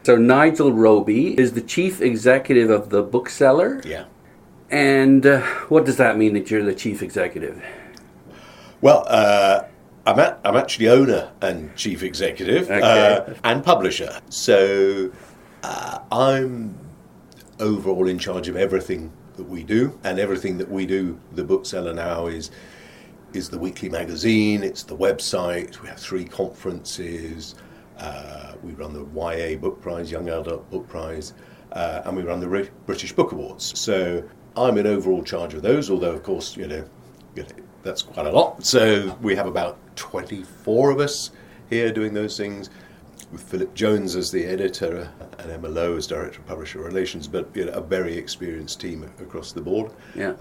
So Nigel Roby is the chief executive of the Bookseller. Yeah. And what does that mean that you're the chief executive? Well, I'm actually owner and chief executive and publisher. So I'm overall in charge of everything that we do, and everything that we do, the Bookseller now is the weekly magazine, it's the website, we have 3 conferences, we run the YA Book Prize, Young Adult Book Prize, and we run the British Book Awards. So I'm in overall charge of those, although of course, that's quite a lot. So we have about 24 of us here doing those things, with Philip Jones as the editor and Emma Lowe as director of publisher relations, but a very experienced team across the board. Yeah.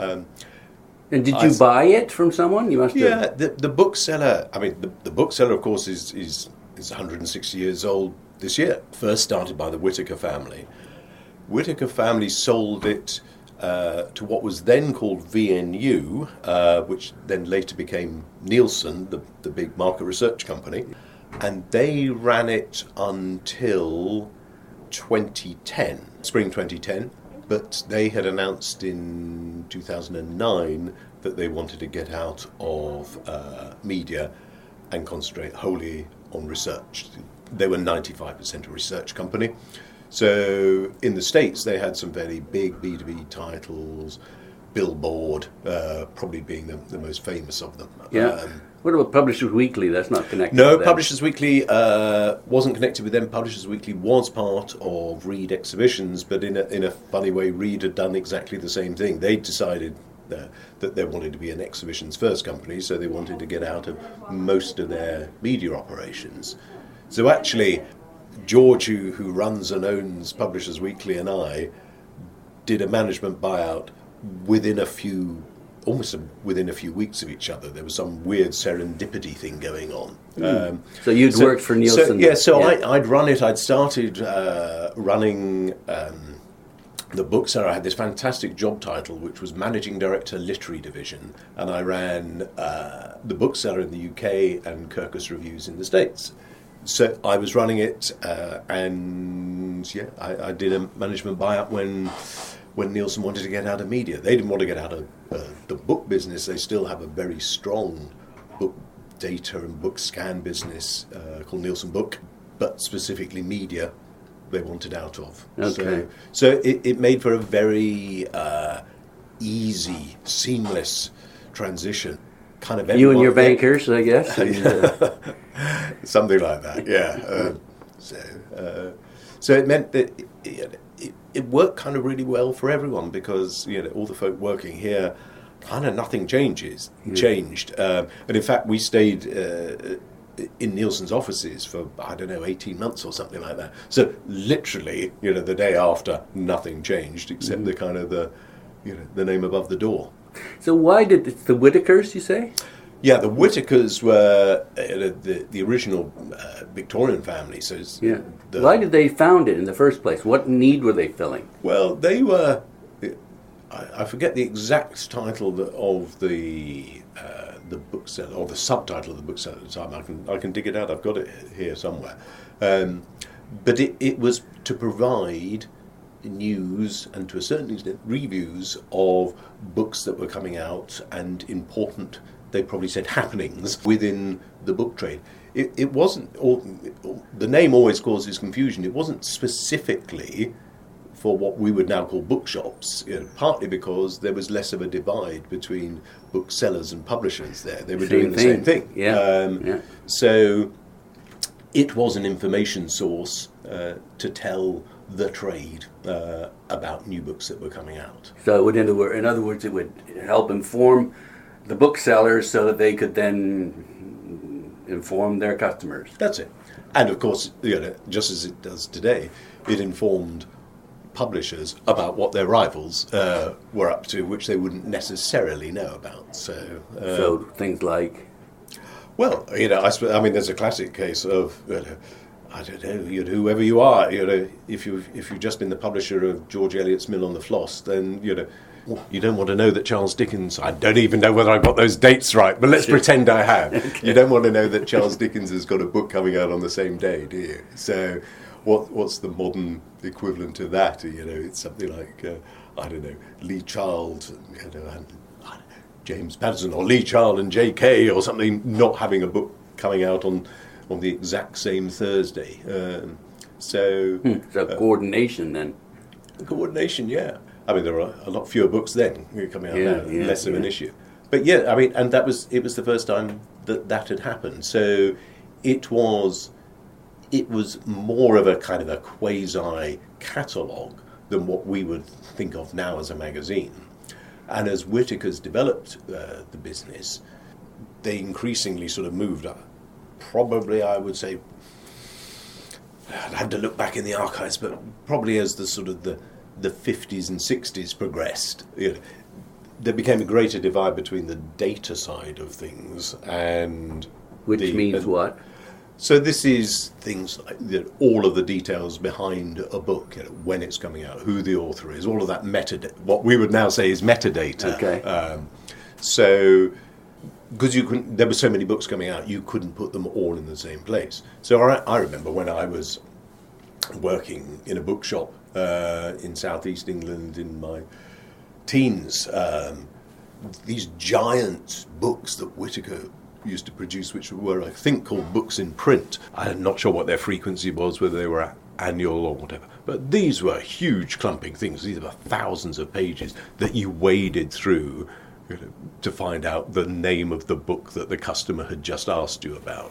And did you buy it from someone? You must have. Yeah, the Bookseller. I mean, the Bookseller, of course, is 160 years old this year. First started by the Whittaker family. Whittaker family sold it to what was then called VNU, which then later became Nielsen, the big market research company. And they ran it until 2010, spring 2010. But they had announced in 2009 that they wanted to get out of media and concentrate wholly on research. They were 95% a research company. So in the States, they had some very big B2B titles, Billboard probably being the most famous of them. Yeah. What about Publishers Weekly? That's not connected No, with them. Publishers Weekly wasn't connected with them. Publishers Weekly was part of Reed Exhibitions, but in a funny way, Reed had done exactly the same thing. They decided that they wanted to be an exhibitions first company, so they wanted to get out of most of their media operations. So actually, George, who runs and owns Publishers Weekly, and I did a management buyout almost within a few weeks of each other. There was some weird serendipity thing going on. So you'd worked for Nielsen? I'd run it. I'd started running the Bookseller. I had this fantastic job title, which was Managing Director Literary Division, and I ran the Bookseller in the UK and Kirkus Reviews in the States. So I was running it, and I did a management buyout when Nielsen wanted to get out of media. They didn't want to get out of the book business. They still have a very strong book data and book scan business called Nielsen Book, but specifically media they wanted out of. Okay. So it made for a very easy, seamless transition. Kind of you and your bankers, I guess. Something like that, yeah. So it meant that it worked kind of really well for everyone, because all the folk working here, kind of nothing changed. And in fact, we stayed in Nielsen's offices for 18 months or something like that. So literally, the day after, nothing changed except the kind of the name above the door. So why did the Whittakers, you say? Yeah, the Whittakers were the original Victorian family. So why did they found it in the first place? What need were they filling? Well, they were. I forget the exact title of the Bookseller, or the subtitle of the Bookseller at the time. I can dig it out. I've got it here somewhere. But it was to provide news and, to a certain extent, reviews of books that were coming out and important, they probably said, happenings within the book trade. It wasn't, the name always causes confusion. It wasn't specifically for what we would now call bookshops, partly because there was less of a divide between booksellers and publishers there. They were doing the same thing. Yeah. So it was an information source to tell the trade about new books that were coming out. So it would, in other words, it would help inform the booksellers so that they could then inform their customers. That's it. And of course, just as it does today, it informed publishers about what their rivals were up to, which they wouldn't necessarily know about. So things like? Well, I mean, there's a classic case of, I don't know, whoever you are, if you've just been the publisher of George Eliot's Mill on the Floss, then, you don't want to know that Charles Dickens, I don't even know whether I've got those dates right, but let's pretend I have. Okay. You don't want to know that Charles Dickens has got a book coming out on the same day, do you? So, what's the modern equivalent to that? You know, it's something like I don't know, Lee Child, you know, and I don't know, James Patterson, or Lee Child and J.K. or something, not having a book coming out on the exact same Thursday. So coordination then. Coordination, yeah. I mean, there are a lot fewer books then coming out now, less of an issue. But yeah, I mean, and it was the first time that had happened. So it was more of a kind of a quasi catalogue than what we would think of now as a magazine. And as Whitaker's developed the business, they increasingly sort of moved up. Probably, I would say, I'd have to look back in the archives, but probably as the sort of the 50s and 60s progressed, you know, there became a greater divide between the data side of things and... Which means what? So this is things like all of the details behind a book, you know, when it's coming out, who the author is, all of that metadata, what we would now say is metadata. Okay. So, because there were so many books coming out, you couldn't put them all in the same place. So I remember when I was working in a bookshop in southeast England in my teens, these giant books that Whitaker used to produce, which were, I think, called books in print. I'm not sure what their frequency was, whether they were annual or whatever. But these were huge clumping things. These were thousands of pages that you waded through, you know, to find out the name of the book that the customer had just asked you about.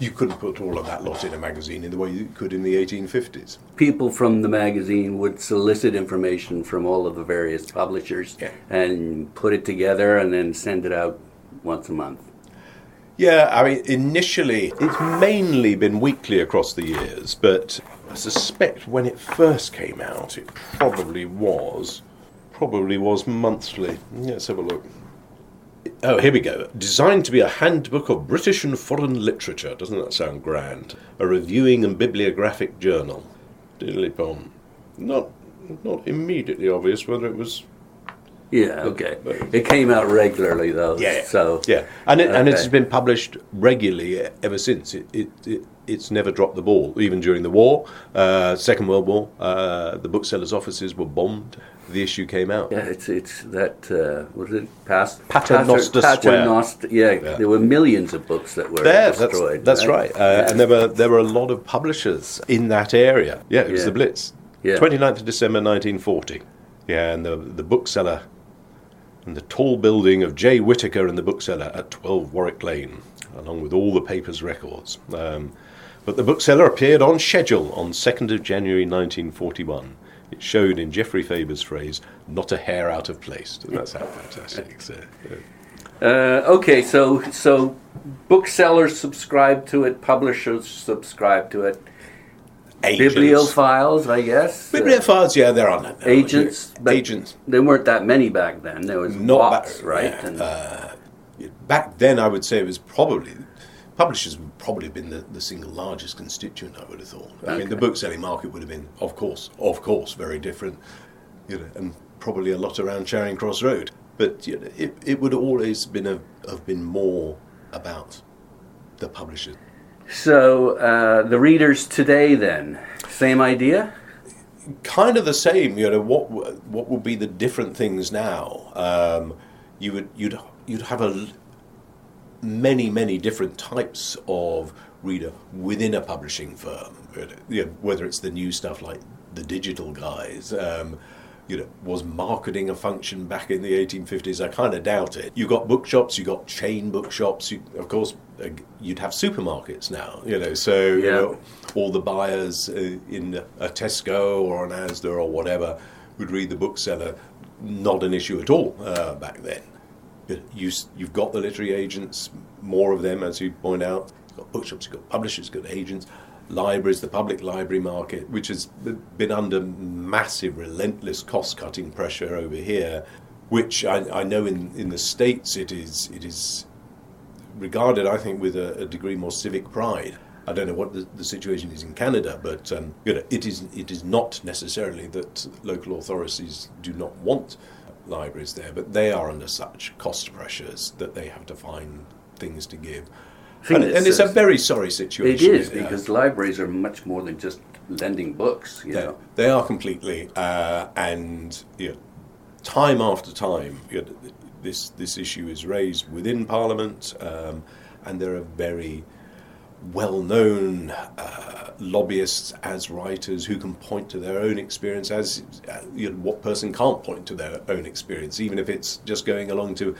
You couldn't put all of that lot in a magazine in the way you could in the 1850s. People from the magazine would solicit information from all of the various publishers and put it together and then send it out once a month. Yeah, I mean, initially, it's mainly been weekly across the years, but I suspect when it first came out, it probably was monthly. Let's have a look. Oh, here we go. Designed to be a handbook of British and foreign literature. Doesn't that sound grand? A reviewing and bibliographic journal. Diddly-bom. Not immediately obvious whether it was... Yeah, okay. It came out regularly, though. Yeah, so and it's been published regularly ever since. It's never dropped the ball, even during the war, Second World War. The booksellers' offices were bombed. The issue came out. Yeah, it's that what is it? Paternoster Square. Yeah, there were millions of books that were destroyed. That's right. And there were a lot of publishers in that area. Yeah, it was the Blitz. Yeah. 29th of December 1940. Yeah, and the bookseller. And the tall building of J. Whitaker and the Bookseller at 12 Warwick Lane, along with all the paper's records. But the Bookseller appeared on schedule on 2nd of January 1941. It showed, in Geoffrey Faber's phrase, not a hair out of place. Doesn't that sound fantastic? Okay, so booksellers subscribe to it, publishers subscribe to it. Agents. Bibliophiles, I guess. Bibliophiles, yeah, there are no. Agents. Agents. There weren't that many back then. There was lots, right? Yeah. Back then, I would say it was probably... Publishers would probably have been the single largest constituent, I would have thought. I mean, the book-selling market would have been, of course, very different, you know, and probably a lot around Charing Cross Road. But you know, it would always have been more about the publishers. So the readers today, then, same idea? Kind of the same. You know, what would be the different things now? You'd have many different types of reader within a publishing firm. You know, whether it's the new stuff like the digital guys. You know, was marketing a function back in the 1850s? I kind of doubt it. You got bookshops, you got chain bookshops. Of course, you'd have supermarkets now. You know, so you know, all the buyers in a Tesco or an Asda or whatever would read the Bookseller. Not an issue at all back then. You've got the literary agents, more of them, as you point out. You've got bookshops, you've got publishers, you've got agents. Libraries, the public library market, which has been under massive, relentless cost-cutting pressure over here, which I know in the States it is regarded, I think, with a degree more civic pride. I don't know what the situation is in Canada, but you know, it is not necessarily that local authorities do not want libraries there, but they are under such cost pressures that they have to find things to give. And it's a very sorry situation. It is, because libraries are much more than just lending books. You know. They are completely, and time after time, this issue is raised within Parliament, and there are very well-known lobbyists as writers who can point to their own experience. As what person can't point to their own experience, even if it's just going along to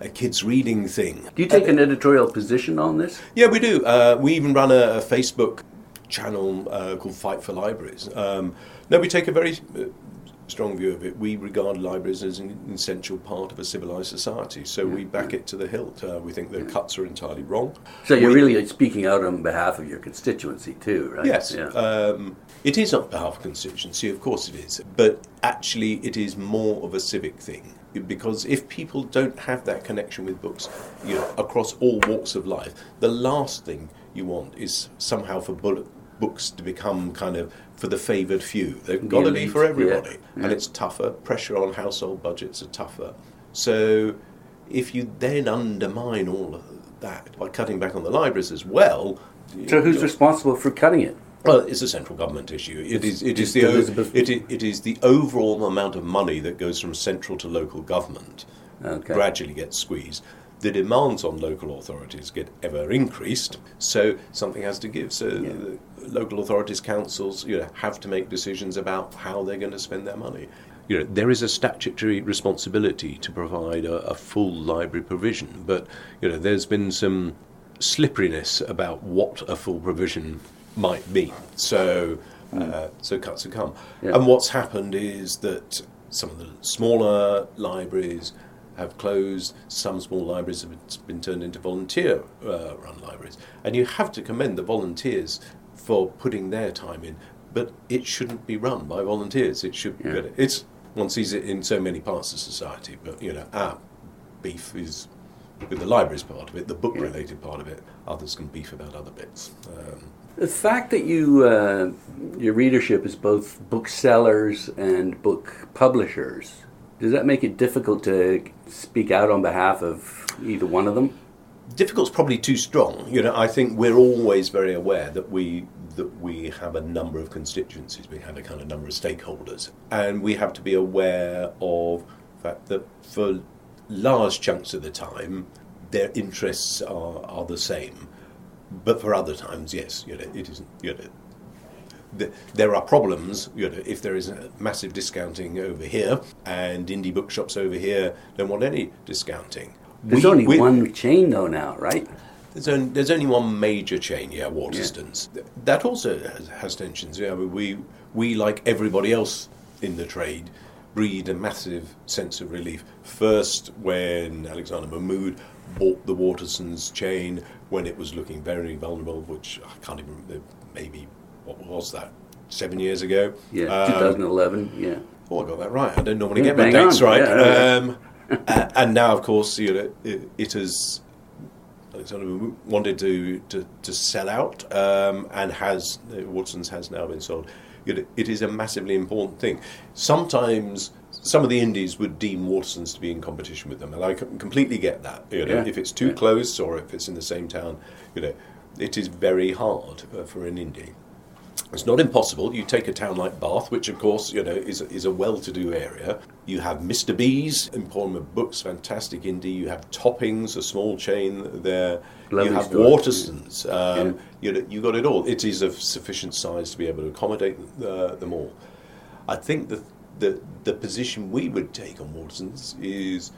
a kids' reading thing. Do you take an editorial position on this? Yeah, we do. We even run a Facebook channel called Fight for Libraries. No, we take a very strong view of it. We regard libraries as an essential part of a civilised society, so we back it to the hilt. We think the cuts are entirely wrong. So you're really speaking out on behalf of your constituency too, right? Yes. Yeah. It is on behalf of constituency, of course it is, but actually it is more of a civic thing, because if people don't have that connection with books across all walks of life, the last thing you want is somehow for books to become kind of for the favoured few. They've got to be for everybody. Yeah. And it's tougher. Pressure on household budgets are tougher. So if you then undermine all of that by cutting back on the libraries as well... So who's responsible for cutting it? Well, it's a central government issue. It is the overall amount of money that goes from central to local government gradually gets squeezed. The demands on local authorities get ever increased, so something has to give. So the local authorities, councils, have to make decisions about how they're going to spend their money. There is a statutory responsibility to provide a full library provision, but there's been some slipperiness about what a full provision might mean. So cuts have come. Yeah. And what's happened is that some of the smaller libraries have closed, some small libraries have been turned into volunteer-run libraries. And you have to commend the volunteers for putting their time in, but it shouldn't be run by volunteers. It should. One sees it in so many parts of society, but our beef is with the libraries part of it, the book-related part of it. Others can beef about other bits. The fact that your readership is both booksellers and book publishers, does that make it difficult to speak out on behalf of either one of them? Difficult's probably too strong. I think we're always very aware that we have a number of constituencies, we have a kind of number of stakeholders, and we have to be aware of the fact that for large chunks of the time, their interests are the same. But for other times, yes, it isn't. There are problems, if there is a massive discounting over here and indie bookshops over here don't want any discounting. There's only one chain though now, right? There's only one major chain, Waterstones. Yeah. That also has tensions. We, like everybody else in the trade, breed a massive sense of relief. First, when Alexander Mahmood bought the Waterstones chain, when it was looking very vulnerable, which I can't even remember, maybe... What was that? 7 years ago? Yeah, 2011, yeah. Oh, I got that right. I don't normally get my dates right. Yeah, and now, of course, it has... Alexander wanted to sell out, and Waterstones has now been sold. It is a massively important thing. Sometimes some of the indies would deem Waterstones to be in competition with them, and I completely get that. If it's too close or if it's in the same town, it is very hard for an indie. It's not impossible. You take a town like Bath, which of course is a well-to-do area. You have Mr. B's, Emporium of Books, fantastic indie. You have Toppings, a small chain there. Lovely you have Waterstones. You got it all. It is of sufficient size to be able to accommodate them all. I think the position we would take on Waterstones is,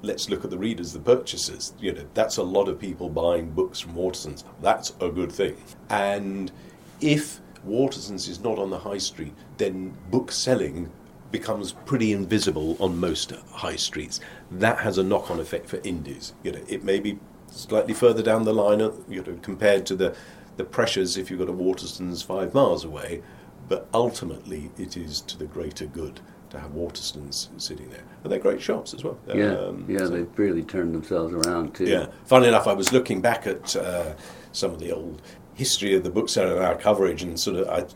let's look at the readers, the purchasers. That's a lot of people buying books from Waterstones. That's a good thing. And if Waterstones is not on the high street, then book selling becomes pretty invisible on most high streets. That has a knock-on effect for indies. It may be slightly further down the line, compared to the pressures if you've got a Waterstones 5 miles away, but ultimately it is to the greater good to have Waterstones sitting there. And they're great shops as well. They've really turned themselves around too. Yeah. Funnily enough, I was looking back at some of the old history of the Bookseller and our coverage, and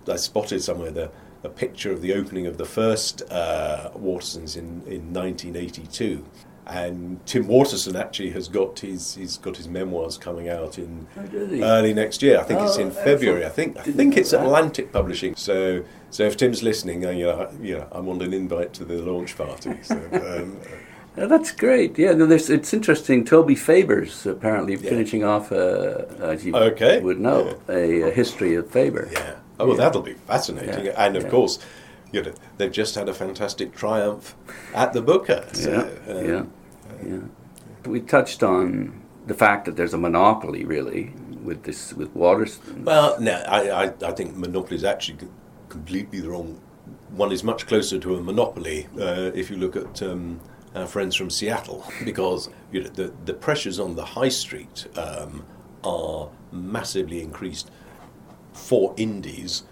I spotted somewhere a picture of the opening of the first Waterstones in 1982. And Tim Waterson actually has got he's got his memoirs coming out in does he? early next year. I think it's in February. I Didn't think it's know that. Atlantic Publishing. So if Tim's listening, I want an invite to the launch party. So, That's great. Yeah, it's interesting. Toby Faber's apparently finishing off, as you would know, a history of Faber. Yeah. Oh, well, that'll be fascinating. Yeah. And of course, they've just had a fantastic triumph at the Booker. So, We touched on the fact that there's a monopoly, really, with Waterston. Well, no, I think monopoly is actually completely the wrong. One is much closer to a monopoly if you look at our friends from Seattle, because the pressures on the high street are massively increased for indies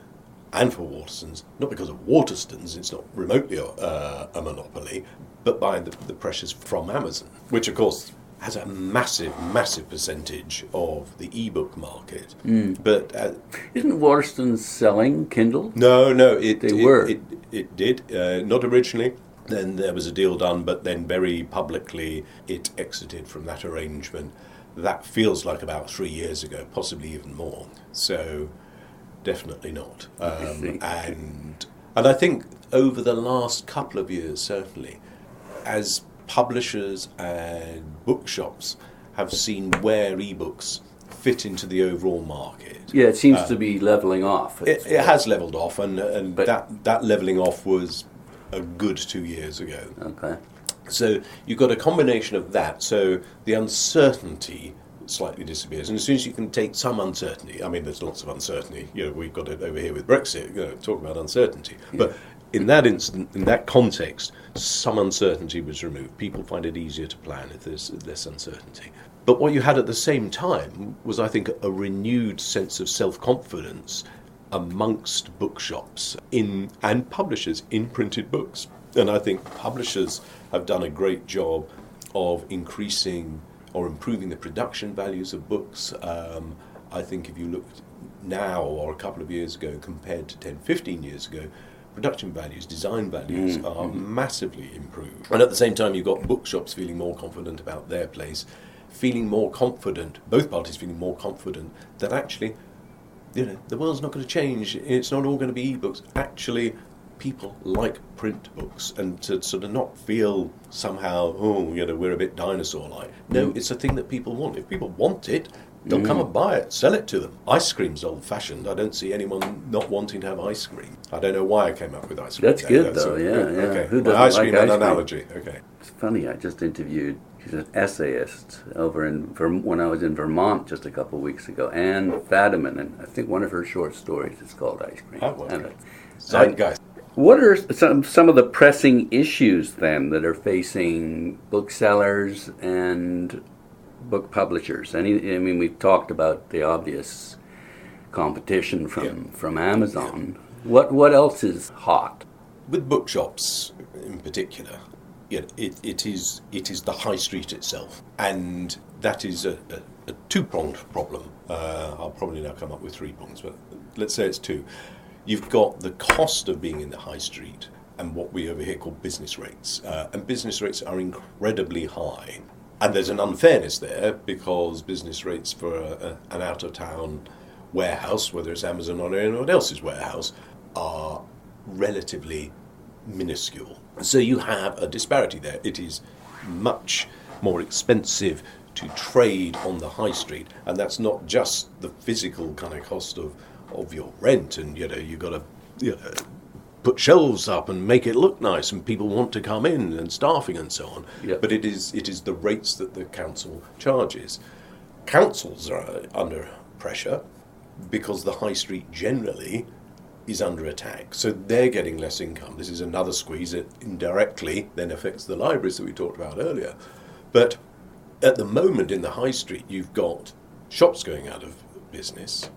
and for Waterstones, not because of Waterstones, it's not remotely a monopoly, but by the pressures from Amazon, which of course has a massive percentage of the ebook market. But isn't Waterstones selling Kindle? No, it did not originally. Then there was a deal done, but then very publicly it exited from that arrangement. That feels like about 3 years ago, possibly even more. So definitely not. And I think over the last couple of years, certainly, as publishers and bookshops have seen where ebooks fit into the overall market. Yeah, it seems to be levelling off. It has levelled off, and that levelling off was a good 2 years ago. Okay. So you've got a combination of that. So the uncertainty slightly disappears, and as soon as you can take some uncertainty, I mean, there's lots of uncertainty. We've got it over here with Brexit. Talk about uncertainty, but in that instance, in that context, some uncertainty was removed. People find it easier to plan if there's less uncertainty. But what you had at the same time was, I think, a renewed sense of self-confidence amongst bookshops and publishers in printed books. And I think publishers have done a great job of increasing or improving the production values of books. I think if you looked now or a couple of years ago compared to 10, 15 years ago, production values, design values are massively improved. And at the same time, you've got bookshops feeling more confident about their place, feeling more confident, both parties feeling more confident that actually, the world's not going to change. It's not all going to be ebooks. Actually, people like print books, and to sort of not feel somehow, we're a bit dinosaur-like. No, it's a thing that people want. If people want it, they'll come and buy it, sell it to them. Ice cream's old-fashioned. I don't see anyone not wanting to have ice cream. I don't know why I came up with ice cream. That's good, though, yeah. Okay, Who doesn't ice like cream and ice an cream? allergy. Okay. It's funny, I just interviewed, she's an essayist over when I was in Vermont just a couple of weeks ago, Anne Fadiman, and I think one of her short stories is called Ice Cream. Oh, well. And Zeitgeist. what are some of the pressing issues, then, that are facing booksellers and book publishers? We've talked about the obvious competition from Amazon. What else is hot? With bookshops in particular, it is the high street itself, and that is a two-pronged problem. I'll probably now come up with 3 prongs, but let's say it's 2. You've got the cost of being in the high street and what we over here call business rates, and business rates are incredibly high. And there's an unfairness there because business rates for an out-of-town warehouse, whether it's Amazon or anyone else's warehouse, are relatively minuscule. So you have a disparity there. It is much more expensive to trade on the high street, and that's not just the physical kind of cost of your rent, and you've got to put shelves up and make it look nice, and people want to come in, and staffing and so on. Yep. But it is the rates that the council charges. Councils are under pressure because the high street generally is under attack, so they're getting less income. This is another squeeze that indirectly then affects the libraries that we talked about earlier. But at the moment in the high street, you've got shops going out of business.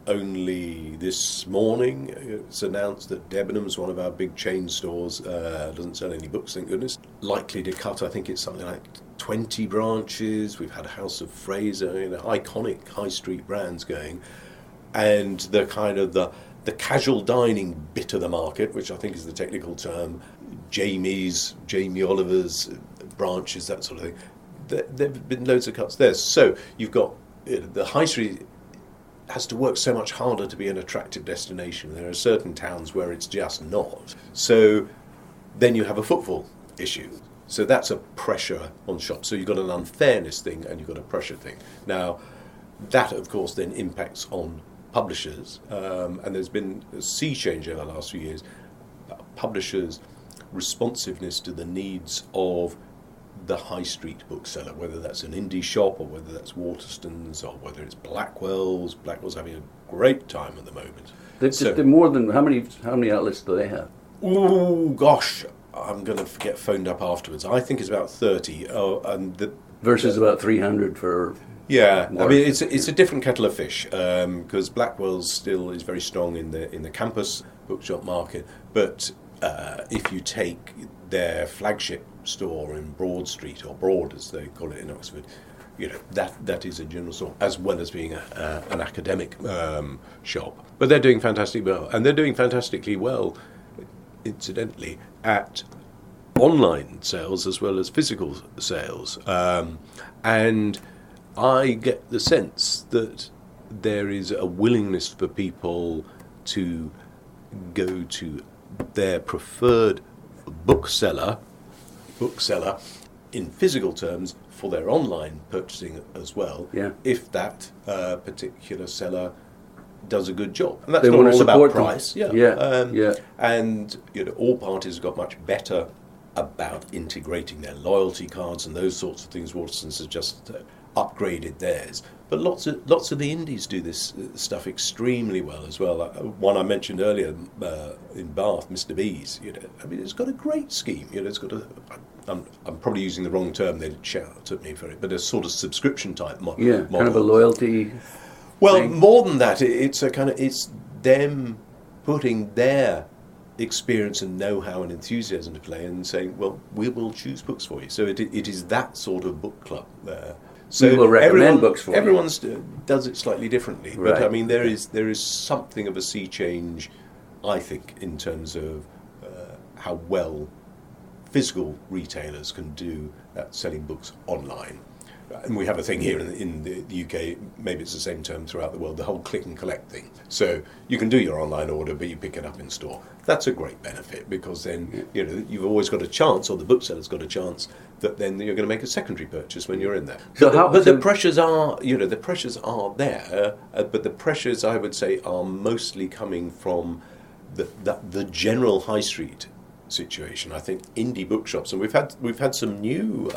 Only this morning it's announced that Debenhams, one of our big chain stores, doesn't sell any books, thank goodness, likely to cut, I think it's something like 20 branches. We've had a House of Fraser, iconic high street brands going. And the kind of the casual dining bit of the market, which I think is the technical term, Jamie Oliver's, branches, that sort of thing. There have been loads of cuts there. So you've got the high street has to work so much harder to be an attractive destination. There are certain towns where it's just not. So then you have a footfall issue. So that's a pressure on shops. So you've got an unfairness thing and you've got a pressure thing. Now, that, of course, then impacts on publishers. And there's been a sea change over the last few years. Publishers' responsiveness to the needs of the high street bookseller, whether that's an indie shop or whether that's Waterstones or whether it's Blackwell's. Blackwell's having a great time at the moment. They're more than, how many outlets do they have? Oh gosh, I'm going to get phoned up afterwards. I think it's about 30. Versus about 300 for... Yeah, I mean it's a different kettle of fish because Blackwell's still is very strong in the campus bookshop market, but if you take their flagship store in Broad Street, or Broad as they call it in Oxford, that is a general store as well as being an academic shop. But they're doing fantastically well, and they're doing fantastically well, incidentally, at online sales as well as physical sales, and I get the sense that there is a willingness for people to go to their preferred bookseller in physical terms for their online purchasing as well, if that particular seller does a good job. And that's not all about price. And all parties have got much better about integrating their loyalty cards and those sorts of things. Waterston's has just upgraded theirs, but lots of the indies do this stuff extremely well as well. One I mentioned earlier in Bath, Mr. B's. I mean, it's got a great scheme. It's got I'm probably using the wrong term. They'd shout at me for it, but a sort of subscription type model. Yeah, kind of a loyalty. Well, thing. More than that, it's them putting their experience and know-how and enthusiasm to play and saying, well, we will choose books for you. So it is that sort of book club there. So we will recommend books for you. Everyone does it slightly differently. Right. But I mean, there is something of a sea change, I think, in terms of how well physical retailers can do at selling books online. And we have a thing here in the UK, maybe it's the same term throughout the world, the whole click and collect thing. So you can do your online order, but you pick it up in store. That's a great benefit because then you've always got a chance, or the bookseller's got a chance, that then you're going to make a secondary purchase when you're in there. But the pressures are, there, but the pressures, I would say, are mostly coming from the general high street situation. I think indie bookshops, and we've had some new.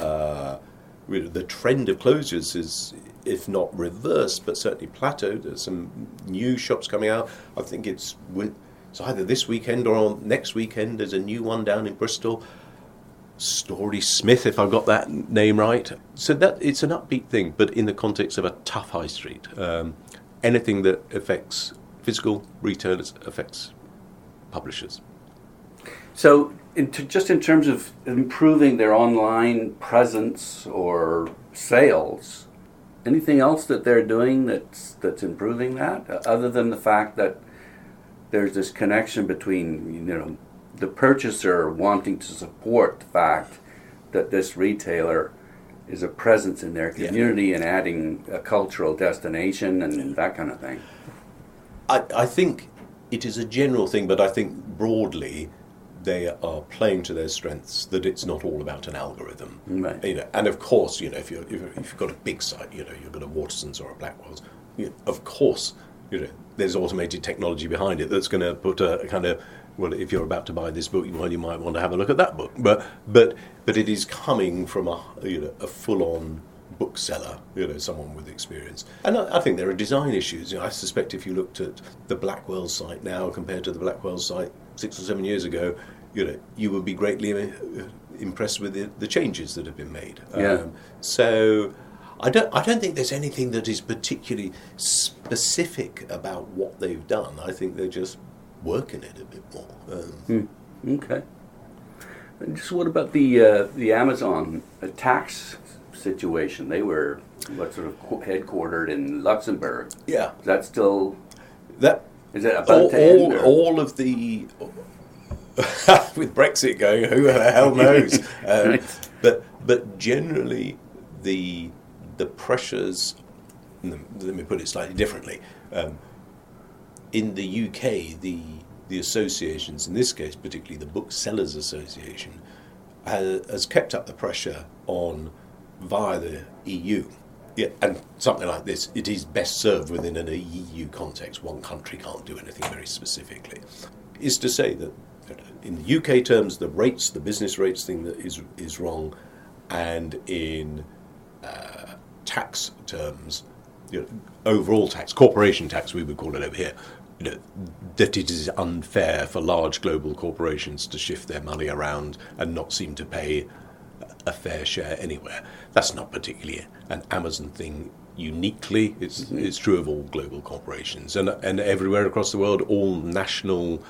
The trend of closures is, if not reversed, but certainly plateaued. There's some new shops coming out. I think it's either this weekend or on next weekend. There's a new one down in Bristol. Story Smith, if I've got that name right. So that it's an upbeat thing, but in the context of a tough high street. Anything that affects physical retailers affects publishers. So, just in terms of improving their online presence or sales, anything else that they're doing that's improving that, other than the fact that there's this connection between the purchaser wanting to support the fact that this retailer is a presence in their community and adding a cultural destination and that kind of thing? I think it is a general thing, but I think broadly they are playing to their strengths, that it's not all about an algorithm. Right. And of course, if you've got a big site, you've got a Waterston's or a Blackwell's, of course, there's automated technology behind it that's going to put a kind of, well, if you're about to buy this book, you might want to have a look at that book. But it is coming from a full-on bookseller, someone with experience. And I think there are design issues. I suspect if you looked at the Blackwell site now compared to the Blackwell site 6 or 7 years ago, you would be greatly impressed with the changes that have been made. So I don't think there's anything that is particularly specific about what they've done. I think they're just working it a bit more. Okay. And just what about the Amazon tax situation? They were headquartered in Luxembourg. Yeah. Is that still? Is it all of the with Brexit going, who the hell knows? Right. But But generally, the pressures. Let me put it slightly differently. In the UK, the associations, in this case particularly the Booksellers Association, has kept up the pressure on via the EU. Yeah, and something like this, it is best served within an EU context. One country can't do anything very specifically. Is to say that in the UK terms, the rates, the business rates thing that is wrong, and in tax terms, overall tax, corporation tax, we would call it over here, that it is unfair for large global corporations to shift their money around and not seem to pay a fair share anywhere. That's not particularly an Amazon thing uniquely. It's true of all global corporations, and everywhere across the world, all national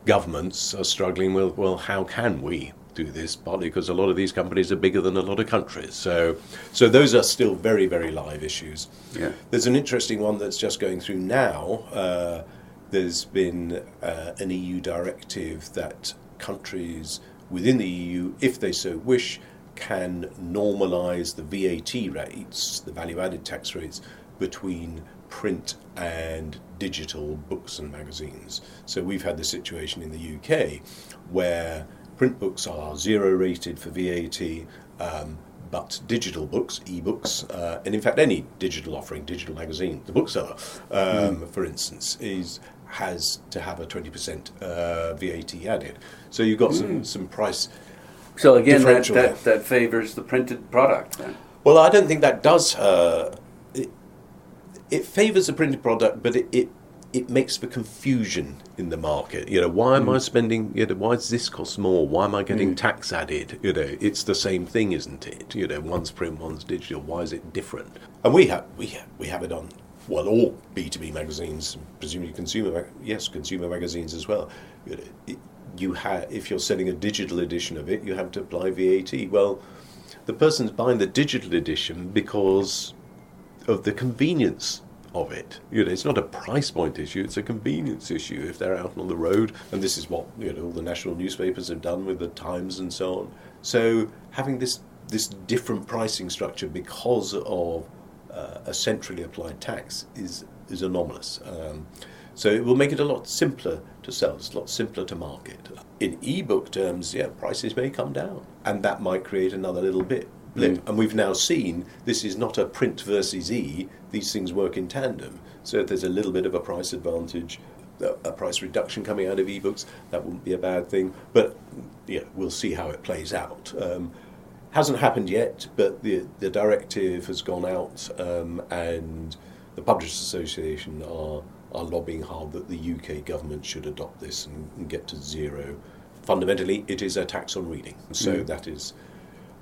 governments are struggling with, well, how can we do this? Partly because a lot of these companies are bigger than a lot of countries. So those are still very, very live issues. Yeah. There's an interesting one that's just going through now. There's been an EU directive that countries within the EU, if they so wish, can normalise the VAT rates, the value-added tax rates, between print and digital books and magazines. So we've had the situation in the UK where print books are zero rated for VAT, but digital books, e-books, and in fact any digital offering, digital magazine, the Bookseller, for instance, has to have a 20% VAT added. So you've got some price. So again, that favours the printed product then. Well, I don't think that does. It favours the printed product, but it makes for confusion in the market. Why am I spending? Why does this cost more? Why am I getting tax added? It's the same thing, isn't it? One's print, one's digital. Why is it different? And we have it on. Well, all B2B magazines, presumably consumer magazines as well. If you're selling a digital edition of it, you have to apply VAT. Well, the person's buying the digital edition because of the convenience of it. It's not a price point issue, it's a convenience issue if they're out on the road, and this is what all the national newspapers have done with the Times and so on. So having this different pricing structure because of a centrally applied tax is anomalous. So it will make it a lot simpler to sell, it's a lot simpler to market. In e-book terms, prices may come down, and that might create another little blip. And we've now seen this is not a print versus e, these things work in tandem. So if there's a little bit of a price advantage, a price reduction coming out of e-books, that wouldn't be a bad thing. But we'll see how it plays out. Hasn't happened yet, but the directive has gone out, and the Publishers Association are lobbying hard that the UK government should adopt this and get to zero. Fundamentally, it is a tax on reading. So that is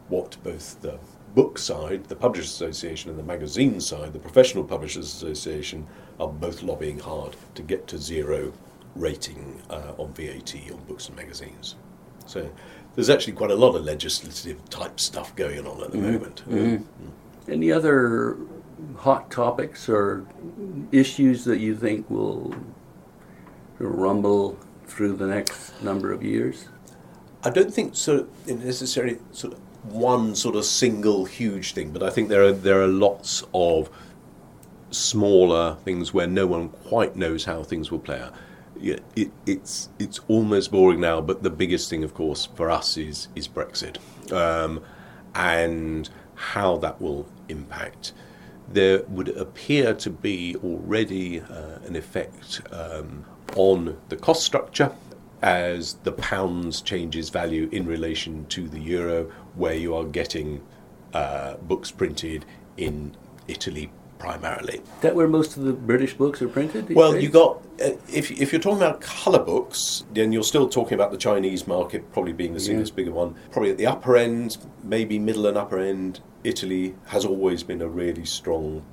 what both the book side, the Publishers Association, and the magazine side, the Professional Publishers Association, are both lobbying hard to get to zero rating on VAT on books and magazines. So there's actually quite a lot of legislative type stuff going on at the moment. Any other hot topics or issues that you think will rumble through the next number of years? I don't think necessarily one single huge thing, but I think there are lots of smaller things where no one quite knows how things will play out. It's almost boring now, but the biggest thing, of course, for us is Brexit, and how that will impact. There would appear to be already an effect on the cost structure as the pound changes value in relation to the euro, where you are getting books printed in Italy primarily. Is that where most of the British books are printed? Well, you got if you're talking about colour books, then you're still talking about the Chinese market probably being the single bigger one. Probably at the upper end, maybe middle and upper end, Italy has always been a really strong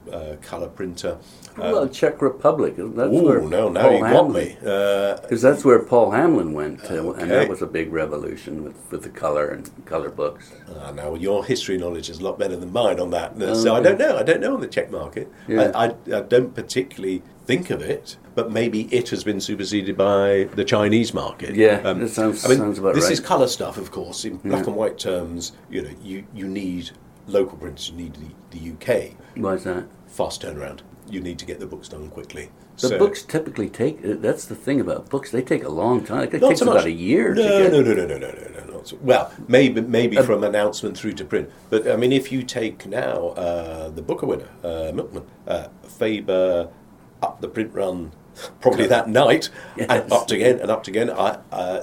colour printer. Well, Czech Republic. That's now you got me. Because that's where Paul Hamlin went, and that was a big revolution with the colour and colour books. Now your history knowledge is a lot better than mine on that. So I don't know on the Czech market. Yeah. I don't particularly think of it, but maybe it has been superseded by the Chinese market. Yeah, that sounds about this right. is colour stuff, of course. In black and white terms, you need local prints. You need the UK. Why is that? Fast turnaround. You need to get the books done quickly. The books typically take. That's the thing about books. They take a long time. It Not takes so much. about a year. No. Not so, well, maybe from announcement through to print. But I mean, if you take now the Booker winner, Milkman, Faber, up the print run, probably that night, Yes. and up again and up again.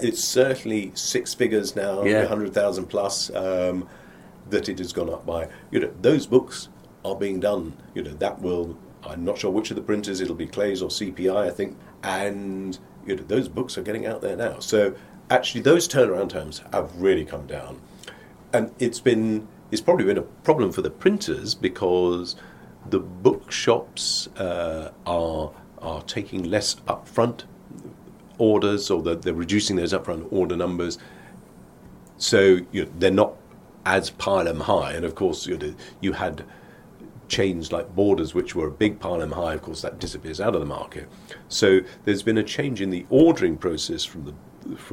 It's certainly six figures now, 100,000 plus. That it has gone up by. Those books are being done. That will. I'm not sure which of the printers, it'll be Clay's or CPI, I think, and those books are getting out there now. So actually those turnaround times have really come down. And it's probably been a problem for the printers because the bookshops are taking less upfront orders, or they're reducing those upfront order numbers. So they're not as pile-em high. And of course you had chains like Borders, which were a big pile-em high, of course that disappears out of the market. So there's been a change in the ordering process from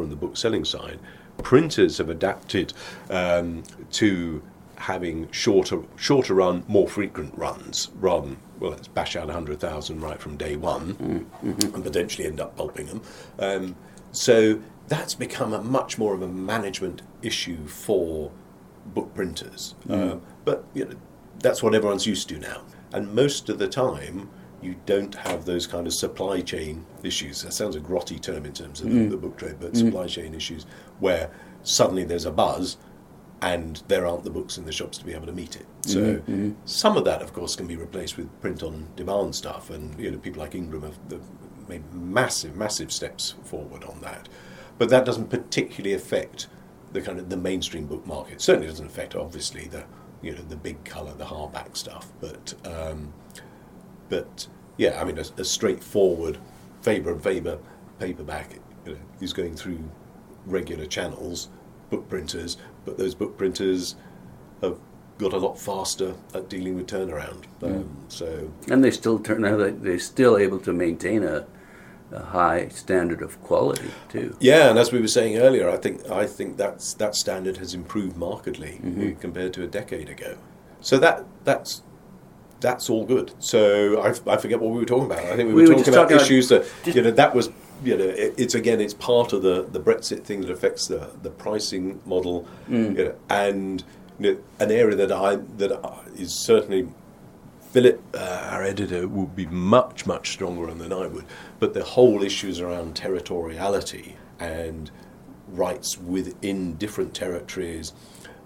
the book selling side. Printers have adapted to having shorter run, more frequent runs, rather than, well, let's bash out 100,000 right from day one and potentially end up pulping them. So that's become a much more of a management issue for book printers. But that's what everyone's used to now. And most of the time, you don't have those kind of supply chain issues. That sounds a grotty term in terms of the book trade, but supply chain issues where suddenly there's a buzz and there aren't the books in the shops to be able to meet it. So some of that, of course, can be replaced with print-on-demand stuff, and people like Ingram have made massive steps forward on that. But that doesn't particularly affect the mainstream book market. Certainly doesn't affect, obviously, the big colour, the hardback stuff, but yeah, I mean, a straightforward Faber and Faber paperback is going through regular channels, book printers, but those book printers have got a lot faster at dealing with turnaround. And they still they're still able to maintain a high standard of quality too. Yeah, and as we were saying earlier, I think that standard has improved markedly compared to a decade ago. So that's all good. So I forget what we were talking about. I think we were talking about issues that that was it's part of the Brexit thing that affects the pricing model, and an area that is certainly. Philip, our editor, would be much stronger on than I would, but the whole issues around territoriality and rights within different territories,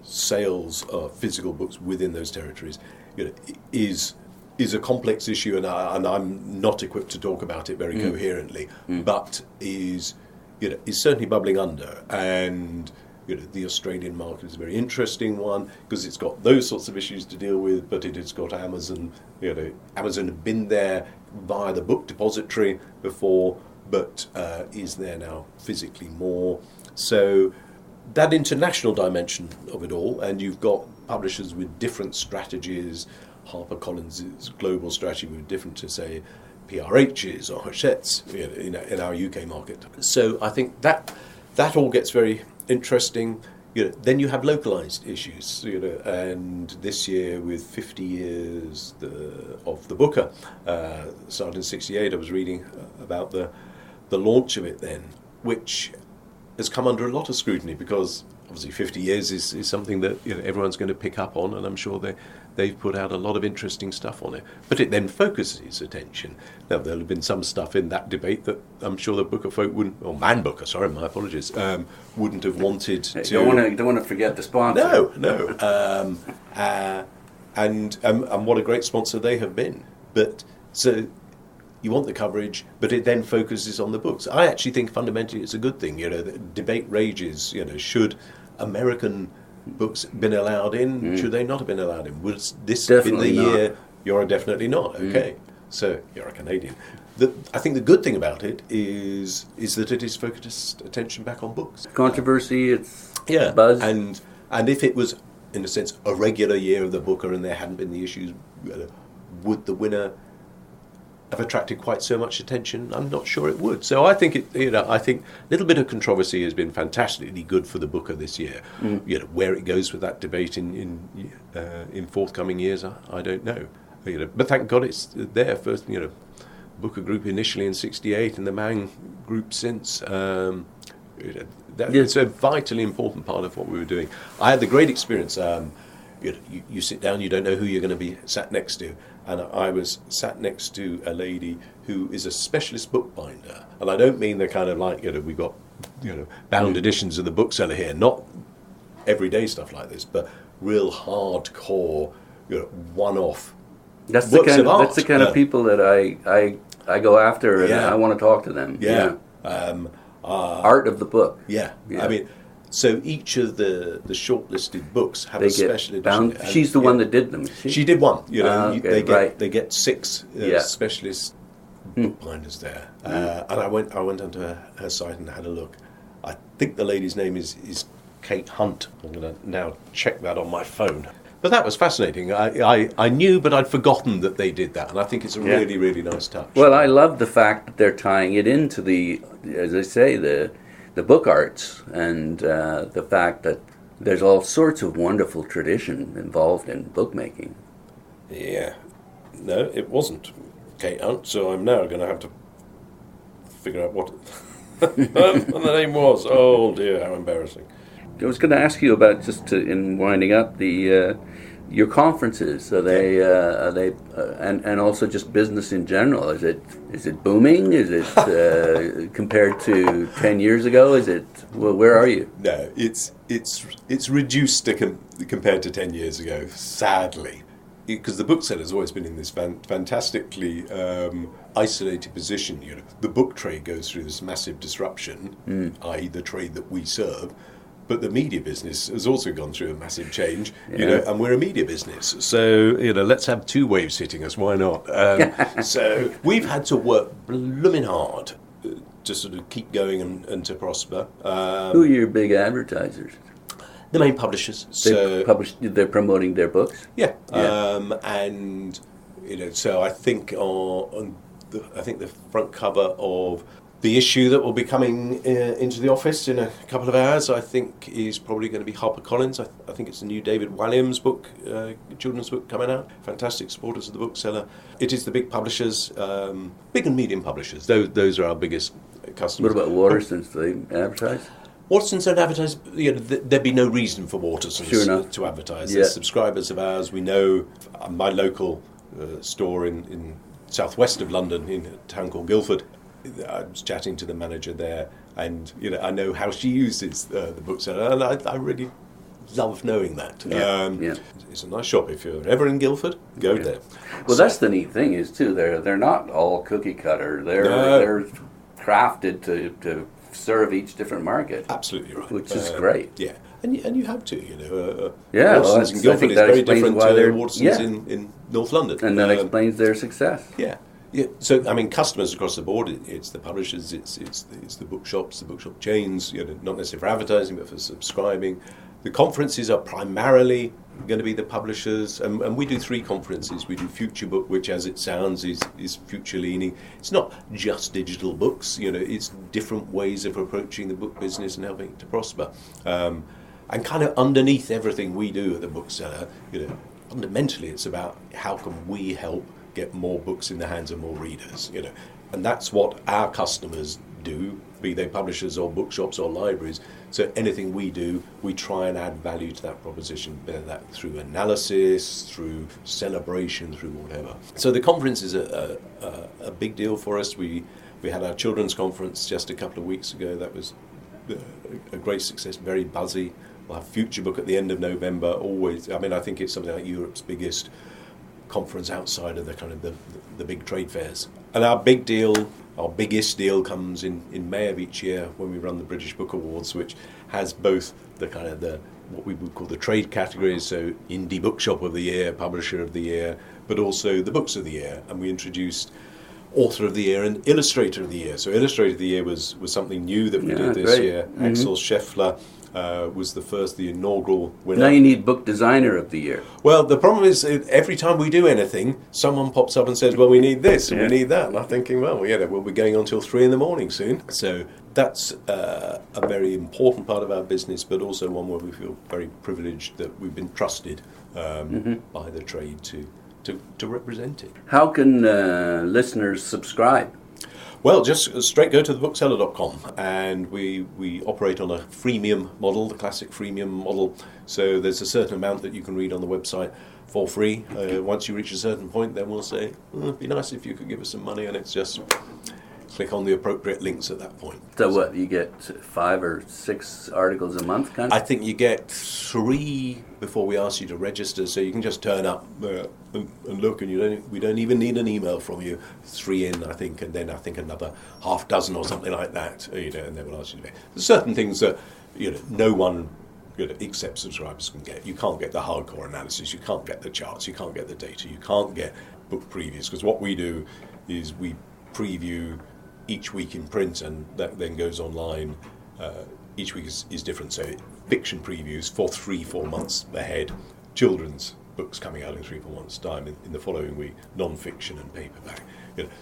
sales of physical books within those territories, is a complex issue, and I'm not equipped to talk about it very coherently, but is certainly bubbling under. And the Australian market is a very interesting one because it's got those sorts of issues to deal with, but it has got Amazon. Amazon had been there via the book depository before, but is there now physically more. So that international dimension of it all, and you've got publishers with different strategies. HarperCollins' global strategy would be different to, say, PRH's or Hachette's in our UK market. So I think that all gets very interesting. Then you have localized issues, and this year with 50 years of the Booker, started in '68, I was reading about the launch of it then, which has come under a lot of scrutiny because obviously 50 years is something that everyone's going to pick up on, and I'm sure they've put out a lot of interesting stuff on it. But it then focuses attention. Now, there'll have been some stuff in that debate that I'm sure the Booker folk wouldn't, or Man Booker, sorry, my apologies, wouldn't have wanted to. Don't want to forget the sponsor. No. And what a great sponsor they have been. But so you want the coverage, but it then focuses on the books. I actually think fundamentally it's a good thing. The debate rages. Should American books been allowed in? Should they not have been allowed in? Was this Definitely been the not. year? You're definitely not. Okay, so you're a Canadian. I think the good thing about it is that it is focused attention back on books. Controversy, it's Yeah, buzz. and if it was in a sense a regular year of the Booker and there hadn't been the issues, would the winner have attracted quite so much attention, I'm not sure it would. So I think I think a little bit of controversy has been fantastically good for the Booker this year. Where it goes with that debate in forthcoming years, I don't know. But thank God it's there for Booker Group initially in '68 and the Mang Group since. It's a vitally important part of what we were doing. I had the great experience. You sit down, you don't know who you're going to be sat next to. And I was sat next to a lady who is a specialist bookbinder. And I don't mean the kind of like, we've got, bound editions of the Bookseller here, not everyday stuff like this, but real hardcore, one-off That's works of art. That's the kind of people that I go after, and I want to talk to them. Art of the book. Yeah. I mean, so each of the shortlisted books have a special edition. She's the one that did them. She did one. They get 6 Yeah. specialist bookbinders there, and I went onto her site and had a look. I think the lady's name is Kate Hunt. I'm going to now check that on my phone. But that was fascinating. I knew, but I'd forgotten that they did that, and I think it's a really, really nice touch. Well, I love the fact that they're tying it into the, as I say, the book arts, and the fact that there's all sorts of wonderful tradition involved in bookmaking. Yeah. No, it wasn't Kate Hunt, so I'm now going to have to figure out what the name was. Oh dear, how embarrassing. I was going to ask you about, just in winding up, your conferences. Are they and also just business in general? Is it booming? Is it compared to 10 years ago? Is it where are you? No, it's reduced compared to 10 years ago, sadly, because the Bookseller has always been in this fantastically isolated position. The book trade goes through this massive disruption, i.e. the trade that we serve. But the media business has also gone through a massive change, and we're a media business. So, let's have 2 waves hitting us. Why not? So we've had to work blooming hard to sort of keep going and to prosper. Who are your big advertisers? The main publishers. They're promoting their books? Yeah. And, so I think the front cover of the issue that will be coming into the office in a couple of hours, I think, is probably going to be HarperCollins. I think it's the new David Walliams book, children's book coming out. Fantastic supporters of the Bookseller. It is the big publishers, big and medium publishers. Those are our biggest customers. What about Waterson's? Do they advertise? Waterson's don't advertise. There'd be no reason for Waterson's to advertise. They're subscribers of ours. We know my local store in southwest of London, in a town called Guildford. I was chatting to the manager there, and I know how she uses the Bookseller, and I really love knowing that. It's a nice shop. If you're ever in Guildford, go there. Well, that's the neat thing is too. They're not all cookie cutter. They're crafted to serve each different market. Absolutely right. Which is great. Yeah. And you have to, Waterson's in Guildford is very different to Waterson's in North London. And that explains their success. Yeah. Yeah, so customers across the board. It's the publishers, it's the bookshops, the bookshop chains. Not necessarily for advertising, but for subscribing. The conferences are primarily going to be the publishers, and we do 3 conferences. We do Future Book, which, as it sounds, is future leaning. It's not just digital books. It's different ways of approaching the book business and helping it to prosper. And kind of underneath everything we do at the Bookseller, fundamentally, it's about how can we help get more books in the hands of more readers, and that's what our customers do, be they publishers or bookshops or libraries. So anything we do, we try and add value to that proposition, whether that through analysis, through celebration, through whatever. So the conference is a big deal for us. We had our children's conference just a couple of weeks ago. That was a great success, very buzzy. We'll have Future Book at the end of November. Always, I think it's something like Europe's biggest conference outside of the kind of the big trade fairs. And our biggest deal comes in May of each year when we run the British Book Awards, which has both the kind of what we would call the trade categories, so Indie Bookshop of the Year, Publisher of the Year, but also the Books of the Year. And we introduced Author of the Year and Illustrator of the Year. So Illustrator of the Year was something new that we did this year. Mm-hmm. Axel Scheffler was the inaugural winner. Now you need Book Designer of the Year. Well, the problem is every time we do anything, someone pops up and says, well, we need this and we need that. And I'm thinking, well, we'll be going on till 3 a.m. soon. So that's a very important part of our business, but also one where we feel very privileged that we've been trusted by the trade to represent it. How can listeners subscribe? Well, just straight go to thebookseller.com, and we operate on a freemium model, the classic freemium model. So there's a certain amount that you can read on the website for free. Once you reach a certain point, then we'll say, it'd be nice if you could give us some money, and it's just click on the appropriate links at that point. So what, you get 5 or 6 articles a month, kind of? I think you get 3 before we ask you to register, so you can just turn up and look, and we don't even need an email from you. 3 in, I think, and then I think another half dozen or something like that, and then we'll ask you to pay. There's certain things that no one except subscribers can get. You can't get the hardcore analysis, you can't get the charts, you can't get the data, you can't get book previews, because what we do is we preview each week in print, and that then goes online. Each week is different, so fiction previews for 3-4 months ahead, children's books coming out in 3-4 months' time in the following week, non-fiction and paperback.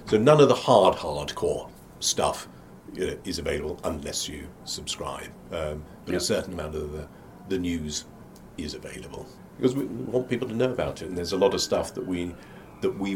So none of the hardcore stuff is available unless you subscribe. But a certain amount of the news is available, because we want people to know about it, and there's a lot of stuff that we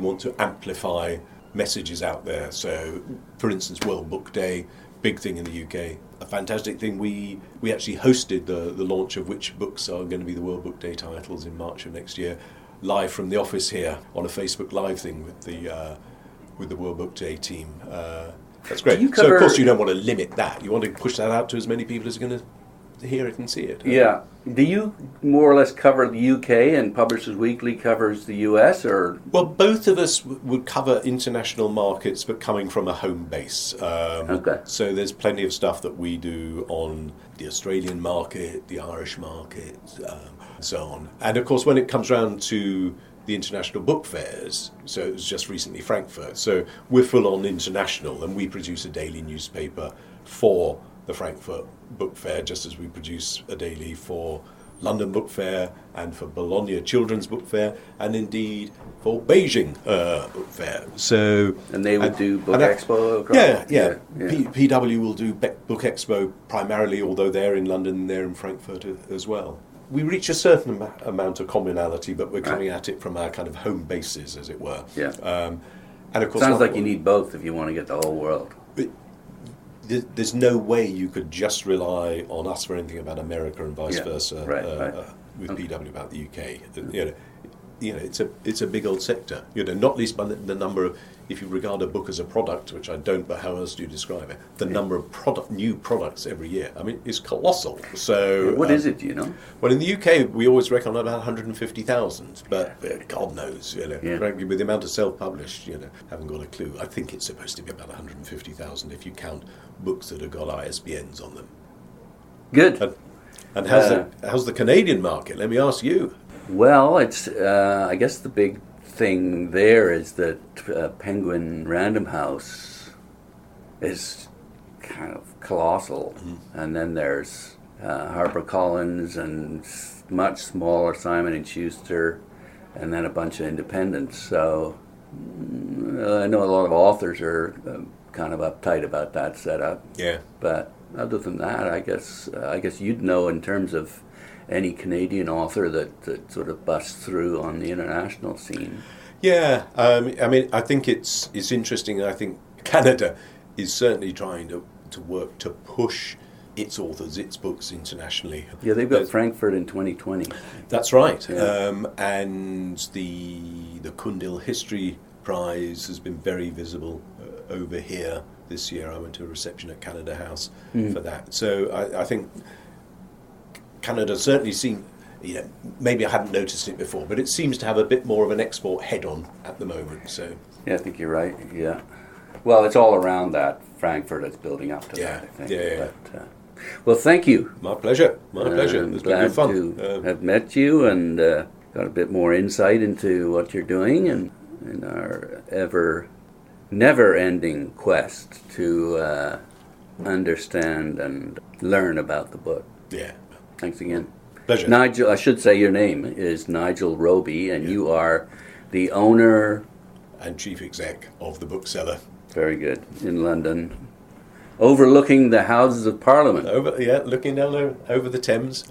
want to amplify messages out there. So, for instance, World Book Day, big thing in the UK. A fantastic thing, we actually hosted the launch of which books are going to be the World Book Day titles in March of next year, live from the office here on a Facebook Live thing with the World Book Day team. That's great. So, of course, you don't want to limit that. You want to push that out to as many people as are going to hear it and see it. Yeah. Do you more or less cover the UK and Publishers Weekly covers the US, or? Well, both of us would cover international markets, but coming from a home base. Okay. So there's plenty of stuff that we do on the Australian market, the Irish market, and so on. And of course, when it comes round to the international book fairs, so it was just recently Frankfurt, so we're full on international, and we produce a daily newspaper for the Frankfurt Book Fair, just as we produce a daily for London Book Fair and for Bologna Children's Book Fair, and indeed for Beijing Book Fair. So, and they would do Book Expo? Yeah. PW will do Book Expo primarily, although they're in London and they're in Frankfurt as well. We reach a certain amount of commonality, but we're coming at it from our kind of home bases, as it were. Yeah. And of course, sounds like you need both if you want to get the whole world. There's no way you could just rely on us for anything about America and vice versa. With PW about the UK. It's a big old sector. Not least by the number of, if you regard a book as a product, which I don't, but how else do you describe it? The number of new products every year. I mean, it's colossal. So what is it? Do you know? Well, in the UK, we always reckon about 150,000, but God knows. Frankly, with the amount of self-published, haven't got a clue. I think it's supposed to be about 150,000 if you count books that have got ISBNs on them. Good. And how's the Canadian market? Let me ask you. Well, it's I guess the big thing there is that Penguin Random House is kind of colossal, and then there's HarperCollins and much smaller Simon and Schuster, and then a bunch of independents. So I know a lot of authors are kind of uptight about that setup. Yeah. But other than that, I guess you'd know in terms of any Canadian author that sort of busts through on the international scene. Yeah, I think it's interesting. I think Canada is certainly trying to work to push its authors, its books internationally. Yeah, they've got Frankfurt in 2020. That's right. Yeah. And the Kundil History Prize has been very visible over here this year. I went to a reception at Canada House for that. So I think Canada certainly seems, maybe I hadn't noticed it before, but it seems to have a bit more of an export head-on at the moment. So yeah, I think you're right. Yeah, well, it's all around that Frankfurt that's building up to that. I think. Yeah. But, well, thank you. My pleasure. It's been good fun. To have met you and got a bit more insight into what you're doing and our ever never-ending quest to understand and learn about the book. Yeah. Thanks again. Pleasure. Nigel, I should say your name is Nigel Roby, and you are the owner And chief exec of the Bookseller. very good, in London, overlooking the Houses of Parliament. Looking down over the Thames.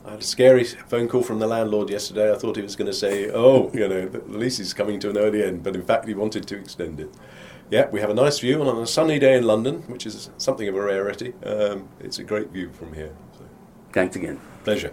I had a scary phone call from the landlord yesterday. I thought he was going to say, the lease is coming to an early end, but in fact he wanted to extend it. Yeah, we have a nice view, and on a sunny day in London, which is something of a rarity, it's a great view from here. So. Thanks again. Pleasure.